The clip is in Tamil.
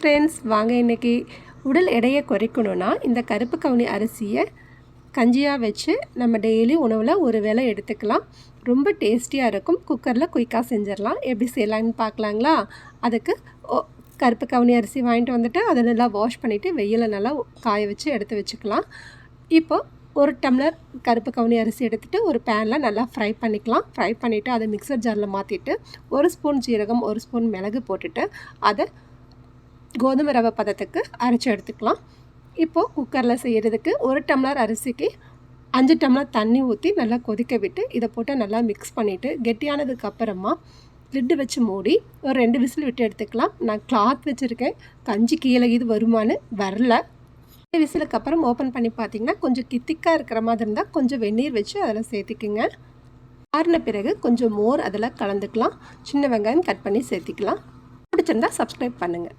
ஃப்ரெண்ட்ஸ், வாங்க இன்றைக்கி உடல் எடையை குறைக்கணுன்னா இந்த கருப்பு கவுனி அரிசியை கஞ்சியாக வச்சு நம்ம டெய்லி உணவில் ஒரு வேளை எடுத்துக்கலாம். ரொம்ப டேஸ்டியாக இருக்கும். குக்கரில் குயிக்காக செஞ்சிடலாம். எப்படி செய்யலான்னு பார்க்கலாங்களா? அதுக்கு கருப்பு கவுனி அரிசி வாங்கிட்டு வந்துட்டு அதை நல்லா வாஷ் பண்ணிவிட்டு வெயிலில் நல்லா காய வச்சு எடுத்து வச்சுக்கலாம். இப்போ ஒரு டம்ளர் கருப்பு கவுனி அரிசி எடுத்துகிட்டு ஒரு பேனில் நல்லா ஃப்ரை பண்ணிக்கலாம். ஃப்ரை பண்ணிவிட்டு அதை மிக்சர் ஜாரில் மாற்றிட்டு 1 ஸ்பூன் ஜீரகம் 1 ஸ்பூன் மிளகு போட்டுட்டு அதை கோதுமை ரவை பதத்துக்கு அரைச்சி எடுத்துக்கலாம். இப்போது குக்கரில் செய்கிறதுக்கு 1 டம்ளர் அரிசிக்கு 5 டம்ளர் தண்ணி ஊற்றி நல்லா கொதிக்க விட்டு இதை போட்டு நல்லா மிக்ஸ் பண்ணிவிட்டு கெட்டியானதுக்கப்புறமா லிட்டு வச்சு மூடி ஒரு 2 விசில் விட்டு எடுத்துக்கலாம். நான் கிளாத் வச்சுருக்கேன். கஞ்சி கீழே இது வருமானு வரல. 2 விசிலுக்கு அப்புறம் ஓப்பன் பண்ணி பார்த்தீங்கன்னா கொஞ்சம் திக்காக இருக்கிற மாதிரி இருந்தால் கொஞ்சம் வெந்நீர் வச்சு அதில் சேர்த்திக்குங்க. ஆறின பிறகு கொஞ்சம் மோர் அதில் கலந்துக்கலாம். சின்ன வெங்காயம் கட் பண்ணி சேர்த்திக்கலாம். பிடிச்சிருந்தா சப்ஸ்கிரைப் பண்ணுங்கள்.